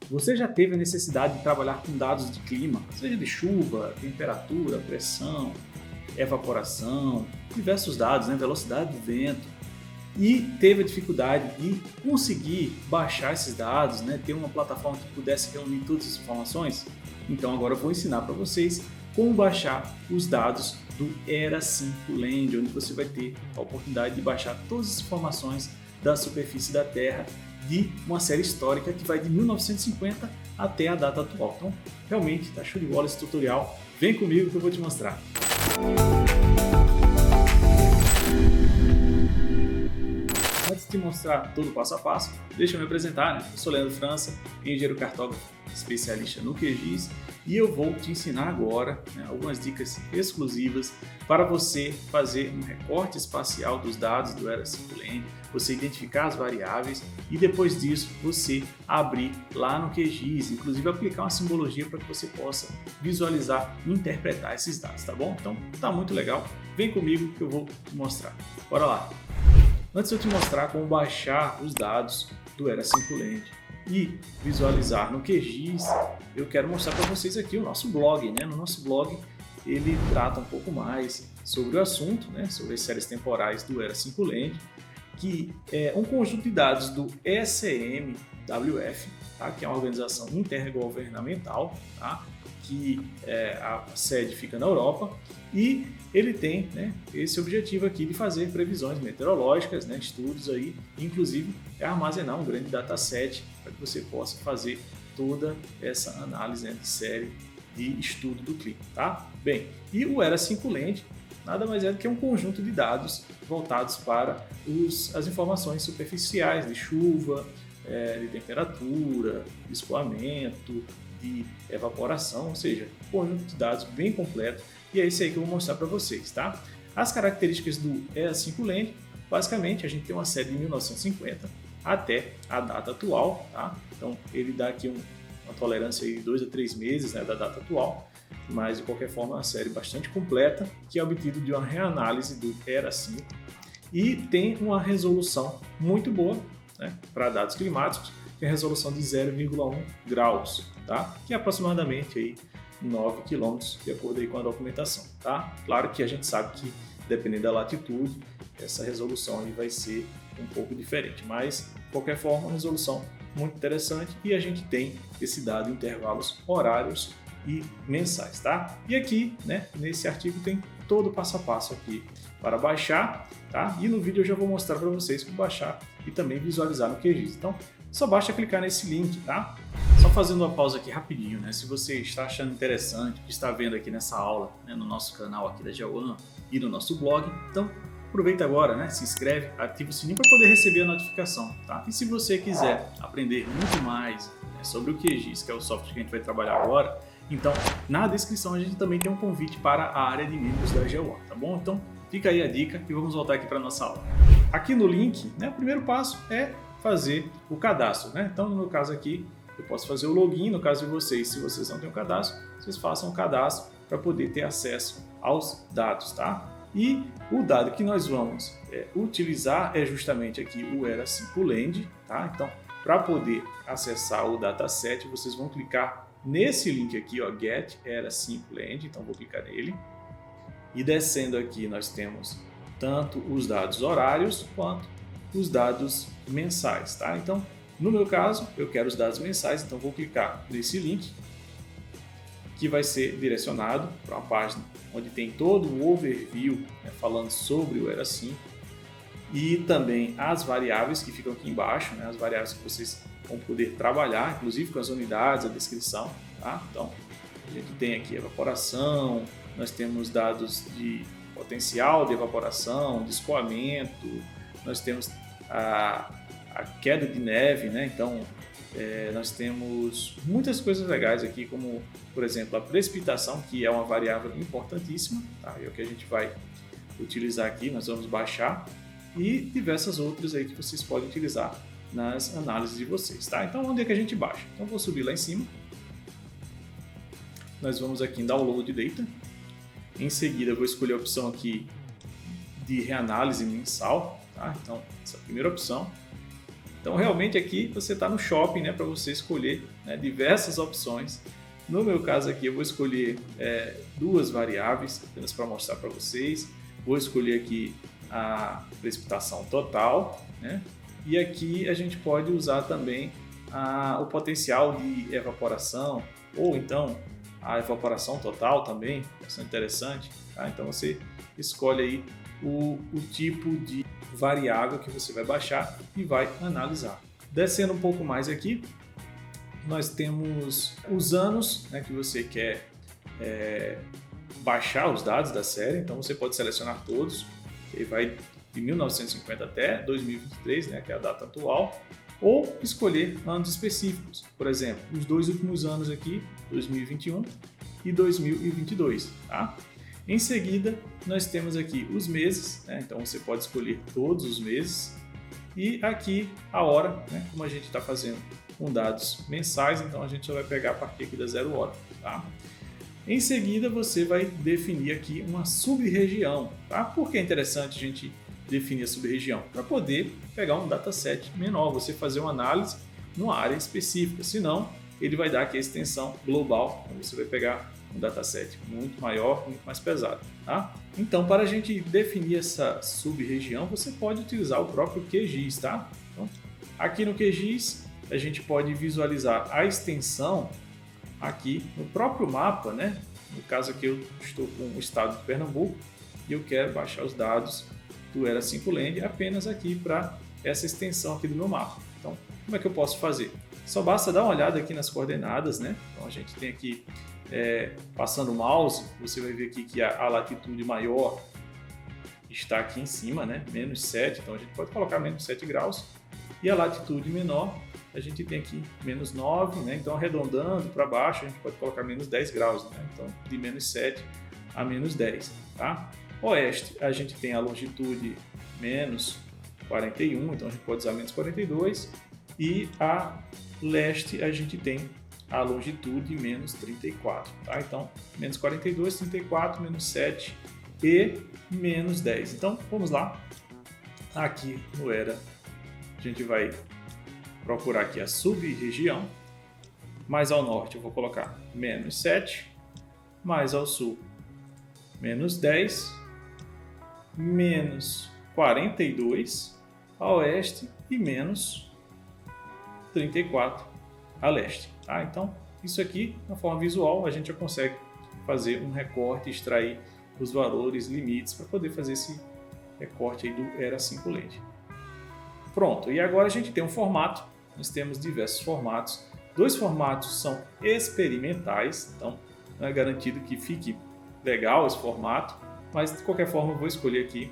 Você já teve a necessidade de trabalhar com dados de clima, seja de chuva, temperatura, pressão, evaporação, diversos dados, né? Velocidade do vento, e teve a dificuldade de conseguir baixar esses dados, né? Ter uma plataforma que pudesse reunir todas as informações? Então agora eu vou ensinar para vocês como baixar os dados do Era 5 Land, onde você vai ter a oportunidade de baixar todas as informações da superfície da Terra de uma série histórica que vai de 1950 até a data atual. Então, realmente está show de bola esse tutorial. Vem comigo que eu vou te mostrar. Antes de mostrar todo o passo a passo, deixa eu me apresentar, né? Eu sou Leandro França, engenheiro cartógrafo, especialista no QGIS, e eu vou te ensinar agora, né, algumas dicas exclusivas para você fazer um recorte espacial dos dados do Era 5 Land, você identificar as variáveis e depois disso você abrir lá no QGIS, inclusive aplicar uma simbologia para que você possa visualizar e interpretar esses dados, tá bom? Então tá muito legal, vem comigo que eu vou te mostrar. Bora lá! Antes de eu te mostrar como baixar os dados do Era 5 Land e visualizar no QGIS, eu quero mostrar para vocês aqui o nosso blog, né? No nosso blog ele trata um pouco mais sobre o assunto, né? Sobre as séries temporais do Era 5 Land, que é um conjunto de dados do ECMWF, tá? Que é uma organização intergovernamental, tá? Que a sede fica na Europa, e ele tem, né, esse objetivo aqui de fazer previsões meteorológicas, né, estudos aí, inclusive armazenar um grande dataset para que você possa fazer toda essa análise, né, de série de estudo do clima, tá? Bem, e o Era 5 Land nada mais é do que um conjunto de dados voltados para as informações superficiais de chuva, de temperatura, de escoamento, de evaporação, ou seja, um conjunto de dados bem completo, e é esse aí que eu vou mostrar para vocês, tá? As características do Era 5 Land, basicamente a gente tem uma série de 1950 até a data atual, tá? Então ele dá aqui uma tolerância de 2 a 3 meses, né, da data atual, mas de qualquer forma é uma série bastante completa, que é obtido de uma reanálise do Era 5 e tem uma resolução muito boa, né, para dados climáticos, tem a resolução de 0,1 graus, tá? Que é aproximadamente aí 9 km, de acordo aí com a documentação, tá? Claro que a gente sabe que, dependendo da latitude, essa resolução aí vai ser um pouco diferente, mas, de qualquer forma, uma resolução muito interessante, e a gente tem esse dado em intervalos horários e mensais, tá? E aqui, né, nesse artigo tem todo o passo a passo aqui para baixar, tá? E no vídeo eu já vou mostrar para vocês como baixar e também visualizar no QGIS. Então, só basta clicar nesse link, tá? Só fazendo uma pausa aqui rapidinho, né? Se você está achando interessante o que está vendo aqui nessa aula, né, no nosso canal aqui da GeoOne e no nosso blog, então aproveita agora, né? Se inscreve, ativa o sininho para poder receber a notificação, tá? E se você quiser aprender muito mais, né, sobre o QGIS, que é o software que a gente vai trabalhar agora, então na descrição a gente também tem um convite para a área de membros da GeoOne, tá bom? Então fica aí a dica e vamos voltar aqui para a nossa aula. Aqui no link, né, o primeiro passo é fazer o cadastro, né? Então, no meu caso aqui, eu posso fazer o login. No caso de vocês, se vocês não têm o cadastro, vocês façam o cadastro para poder ter acesso aos dados, tá? E o dado que nós vamos utilizar é justamente aqui o Era 5 Land, tá? Então, para poder acessar o dataset, vocês vão clicar nesse link aqui, ó, Get Era 5 Land. Então, vou clicar nele. E descendo aqui, nós temos tanto os dados horários quanto os dados mensais, tá? Então, no meu caso, eu quero os dados mensais, então vou clicar nesse link, que vai ser direcionado para uma página onde tem todo o overview, né, falando sobre o Era 5, e também as variáveis que ficam aqui embaixo, né, as variáveis que vocês vão poder trabalhar, inclusive com as unidades, a descrição, tá? Então, a gente tem aqui evaporação, nós temos dados de potencial de evaporação, de escoamento, nós temos a queda de neve, né? Então nós temos muitas coisas legais aqui, como por exemplo a precipitação, que é uma variável importantíssima, tá? É o que a gente vai utilizar aqui, nós vamos baixar, e diversas outras aí que vocês podem utilizar nas análises de vocês, tá? Então onde é que a gente baixa? Então vou subir lá em cima, nós vamos aqui em Download Data, em seguida eu vou escolher a opção aqui de reanálise mensal, tá? Então essa é a primeira opção. Então realmente aqui você está no shopping, né, para você escolher, né, diversas opções. No meu caso aqui eu vou escolher duas variáveis apenas para mostrar para vocês. Vou escolher aqui a precipitação total, né? E aqui a gente pode usar também o potencial de evaporação, ou então a evaporação total também, bastante interessante. Tá? Então você escolhe aí o tipo de variável que você vai baixar e vai analisar. Descendo um pouco mais aqui, nós temos os anos, né, que você quer baixar os dados da série, então você pode selecionar todos, que vai de 1950 até 2023, né, que é a data atual, ou escolher anos específicos, por exemplo, os 2 últimos anos aqui, 2021 e 2022. Tá? Em seguida, nós temos aqui os meses, né, então você pode escolher todos os meses, e aqui a hora, né, como a gente está fazendo com dados mensais, então a gente só vai pegar a partir aqui da 0 hora. Tá? Em seguida, você vai definir aqui uma sub-região. Tá? Por que é interessante a gente definir a sub-região? Para poder pegar um dataset menor, você fazer uma análise numa área específica, senão ele vai dar aqui a extensão global, então você vai pegar um dataset muito maior, muito mais pesado. Tá? Então, para a gente definir essa sub-região, você pode utilizar o próprio QGIS. Tá? Então, aqui no QGIS, a gente pode visualizar a extensão aqui no próprio mapa, né? No caso aqui eu estou com o estado de Pernambuco e eu quero baixar os dados do ERA 5 Land apenas aqui para essa extensão aqui do meu mapa. Então, como é que eu posso fazer? Só basta dar uma olhada aqui nas coordenadas, né? Então a gente tem aqui, passando o mouse, você vai ver aqui que a latitude maior está aqui em cima, né? Menos 7, então a gente pode colocar menos 7 graus. E a latitude menor, a gente tem aqui menos 9, né? Então arredondando para baixo, a gente pode colocar menos 10 graus, né? Então de menos 7 a menos 10, tá? Oeste, a gente tem a longitude menos 41, então a gente pode usar menos 42. E a leste, a gente tem a longitude menos 34, tá? Então menos 42, 34, menos 7 e menos 10. Então vamos lá, aqui no ERA, a gente vai procurar aqui a sub-região, mais ao norte eu vou colocar menos 7, mais ao sul menos 10, menos 42 a oeste e menos 34 a leste. Tá? Então isso aqui, na forma visual, a gente já consegue fazer um recorte, extrair os valores, limites, para poder fazer esse recorte aí do ERA 5 Land. Pronto, e agora a gente tem um formato, nós temos diversos formatos. 2 formatos são experimentais, então não é garantido que fique legal esse formato, mas de qualquer forma eu vou escolher aqui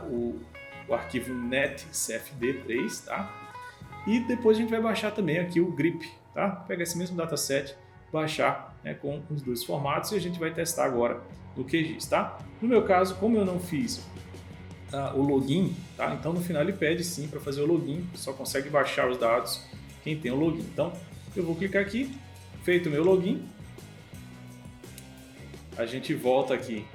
o arquivo netcfd3, tá? E depois a gente vai baixar também aqui o GRIP, tá? Pegar esse mesmo dataset, baixar, né, com os 2 formatos e a gente vai testar agora no QGIS, tá? No meu caso, como eu não fiz o login, tá? Então no final ele pede sim para fazer o login, só consegue baixar os dados quem tem o login. Então eu vou clicar aqui, feito o meu login, a gente volta aqui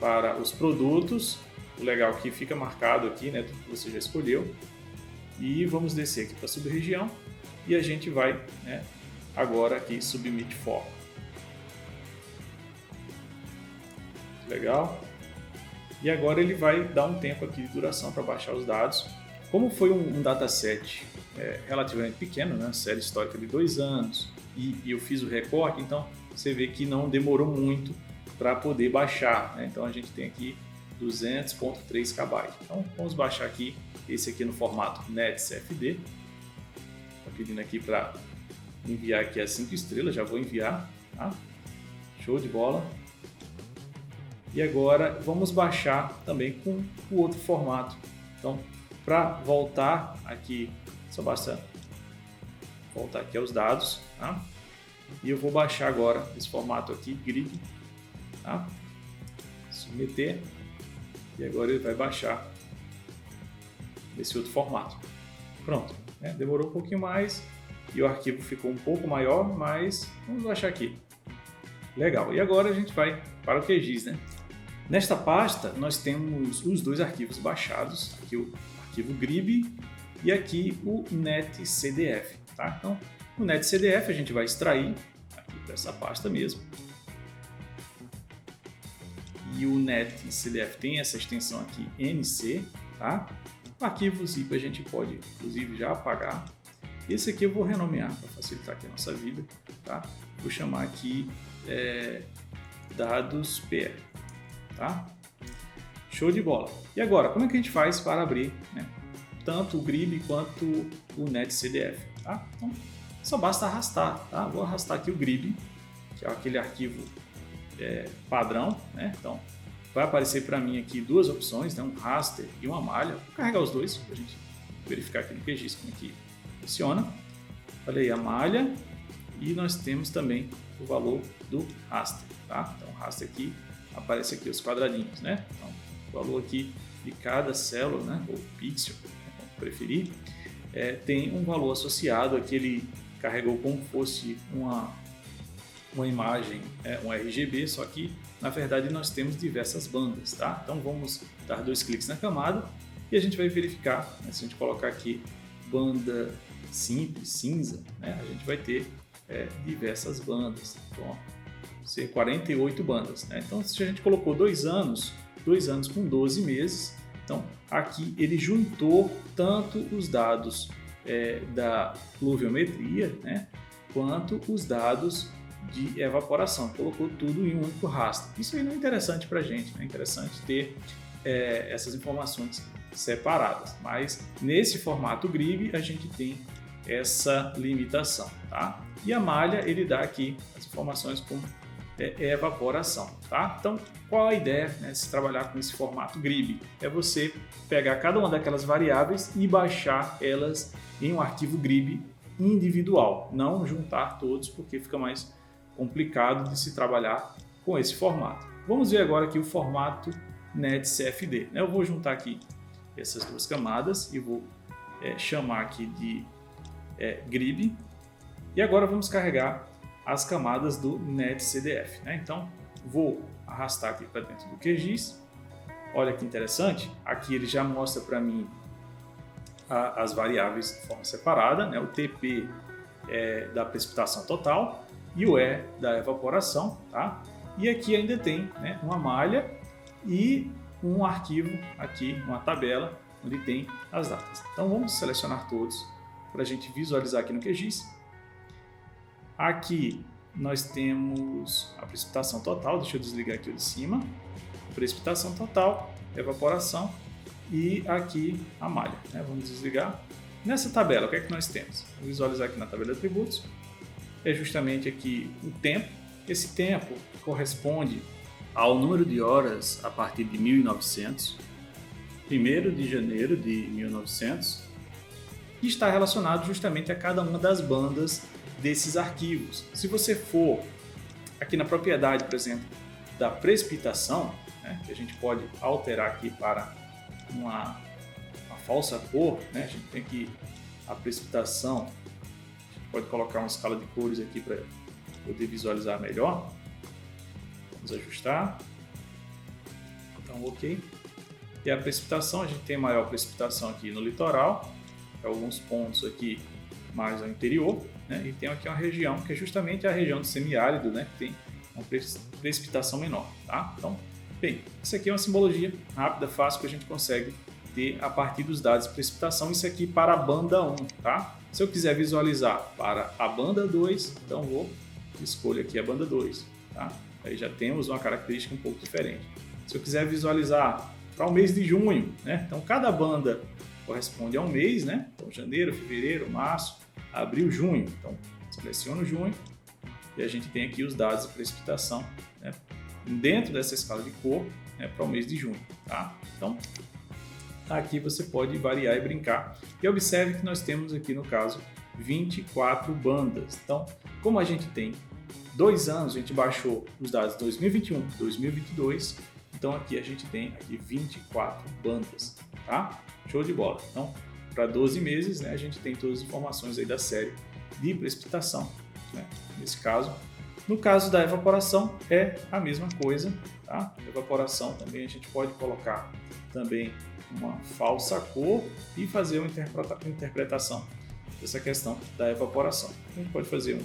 para os produtos, o legal aqui fica marcado aqui, né, tudo que você já escolheu, e vamos descer aqui para a sub-região e a gente vai, né, agora aqui submit for. Legal. E agora ele vai dar um tempo aqui de duração para baixar os dados. Como foi um dataset relativamente pequeno, né? Série histórica de 2 anos, e eu fiz o recorte, então você vê que não demorou muito para poder baixar, né? Então a gente tem aqui 200.3 KB. Então vamos baixar aqui, esse aqui no formato netcfd. Estou pedindo aqui para enviar aqui as 5 estrelas, já vou enviar, tá? Show de bola. E agora vamos baixar também com o outro formato. Então, para voltar aqui, só basta voltar aqui aos dados, tá? E eu vou baixar agora esse formato aqui, grid, tá? Submeter. E agora ele vai baixar esse outro formato. Pronto, né? Demorou um pouquinho mais e o arquivo ficou um pouco maior, mas vamos baixar aqui. Legal, e agora a gente vai para o QGIS, né? Nesta pasta nós temos os 2 arquivos baixados, aqui o arquivo GRIB e aqui o netcdf, tá? Então, o netcdf a gente vai extrair aqui para essa pasta mesmo. E o netcdf tem essa extensão aqui, NC, tá? O arquivo zip a gente pode, inclusive, já apagar. Esse aqui eu vou renomear para facilitar aqui a nossa vida, tá? Vou chamar aqui dados PR, tá? Show de bola! E agora, como é que a gente faz para abrir, né, tanto o GRIB quanto o netcdf, tá? Então, só basta arrastar, tá? Vou arrastar aqui o GRIB, que é aquele arquivo padrão, né? Então, vai aparecer para mim aqui duas opções, né? Um raster e uma malha. Vou carregar os dois para a gente verificar aqui no QGIS como é que funciona. Olha aí a malha e nós temos também o valor do raster, tá? Então, o raster aqui aparece aqui os quadradinhos, né? Então, o valor aqui de cada célula, né? Ou pixel, como preferir, tem um valor associado a que ele carregou como fosse uma imagem, um RGB, só que na verdade nós temos diversas bandas, tá? Então vamos dar 2 cliques na camada e a gente vai verificar, né, se a gente colocar aqui banda simples, cinza, né, a gente vai ter diversas bandas, então, ser 48 bandas, né? Então se a gente colocou 2 anos com 12 meses, então aqui ele juntou tanto os dados da pluviometria, né, quanto os dados de evaporação, colocou tudo em um único raster. Isso aí não é interessante para a gente, é interessante ter essas informações separadas, mas nesse formato GRIB a gente tem essa limitação, tá? E a malha ele dá aqui as informações com evaporação, tá? Então qual a ideia, né, se trabalhar com esse formato GRIB? É você pegar cada uma daquelas variáveis e baixar elas em um arquivo GRIB individual, não juntar todos porque fica mais complicado de se trabalhar com esse formato. Vamos ver agora aqui o formato netcfd. Eu vou juntar aqui essas duas camadas e vou chamar aqui de GRIB. E agora vamos carregar as camadas do netcdf, né? Então vou arrastar aqui para dentro do QGIS. Olha que interessante, aqui ele já mostra para mim as variáveis de forma separada, né? O TP da precipitação total e o E da evaporação, tá? E aqui ainda tem, né, uma malha e um arquivo aqui, uma tabela, onde tem as datas. Então vamos selecionar todos para a gente visualizar aqui no QGIS. Aqui nós temos a precipitação total, deixa eu desligar aqui o de cima, precipitação total, evaporação e aqui a malha, né? Vamos desligar. Nessa tabela, o que é que nós temos? Vou visualizar aqui na tabela de atributos. É justamente aqui o tempo. Esse tempo corresponde ao número de horas a partir de 1900, 1º de janeiro de 1900, e está relacionado justamente a cada uma das bandas desses arquivos. Se você for aqui na propriedade, por exemplo, da precipitação, né, que a gente pode alterar aqui para uma falsa cor, né, a gente tem aqui a precipitação. Pode colocar uma escala de cores aqui para poder visualizar melhor. Vamos ajustar. Então, ok. E a precipitação, a gente tem maior precipitação aqui no litoral, alguns pontos aqui mais ao interior, né? E tem aqui uma região que é justamente a região do semiárido, né? Que tem uma precipitação menor, tá? Então, bem, isso aqui é uma simbologia rápida, fácil, que a gente consegue ter a partir dos dados de precipitação. Isso aqui para a banda 1, tá? Se eu quiser visualizar para a banda 2, então vou escolher aqui a banda 2, tá? Aí já temos uma característica um pouco diferente. Se eu quiser visualizar para o mês de junho, né? Então cada banda corresponde a um mês, né? Então janeiro, fevereiro, março, abril, junho. Então seleciono junho e a gente tem aqui os dados de precipitação, né, dentro dessa escala de cor, né, para o mês de junho, tá? Então aqui você pode variar e brincar. E observe que nós temos aqui, no caso, 24 bandas. Então, como a gente tem 2 anos, a gente baixou os dados 2021, 2022. Então, aqui a gente tem aqui 24 bandas, tá? Show de bola. Então, para 12 meses, né, a gente tem todas as informações aí da série de precipitação, né, nesse caso. No caso da evaporação, é a mesma coisa, tá? Evaporação também a gente pode colocar também uma falsa cor e fazer uma interpretação dessa questão da evaporação. A gente pode fazer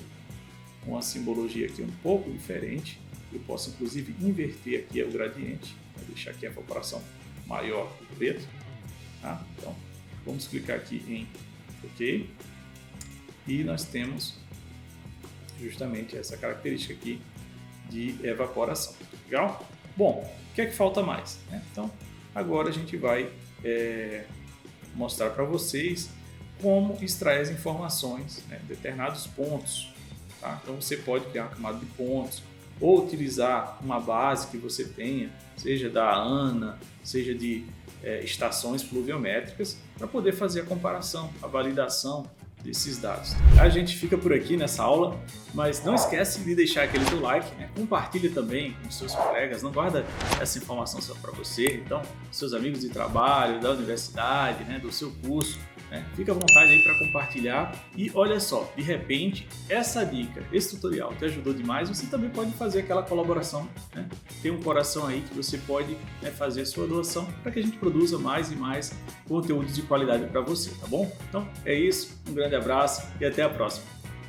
uma simbologia aqui um pouco diferente. Eu posso inclusive inverter aqui o gradiente, deixar aqui a evaporação maior do preto. Tá? Então vamos clicar aqui em OK e nós temos justamente essa característica aqui de evaporação. Legal? Bom, o que é que falta mais, né? Então agora a gente vai mostrar para vocês como extrair as informações, né, de determinados pontos. Tá? Então você pode criar uma camada de pontos ou utilizar uma base que você tenha, seja da ANA, seja de estações pluviométricas, para poder fazer a comparação, a validação desses dados. A gente fica por aqui nessa aula, mas não esquece de deixar aquele seu like, né? Compartilha também com seus colegas, não guarda essa informação só para você, então seus amigos de trabalho, da universidade, né? Do seu curso, né? Fica à vontade aí para compartilhar e olha só, de repente essa dica, esse tutorial te ajudou demais, você também pode fazer aquela colaboração, né? Tem um coração aí que você pode, né, fazer a sua doação para que a gente produza mais e mais conteúdos de qualidade para você, tá bom? Então é isso, um grande abraço e até a próxima.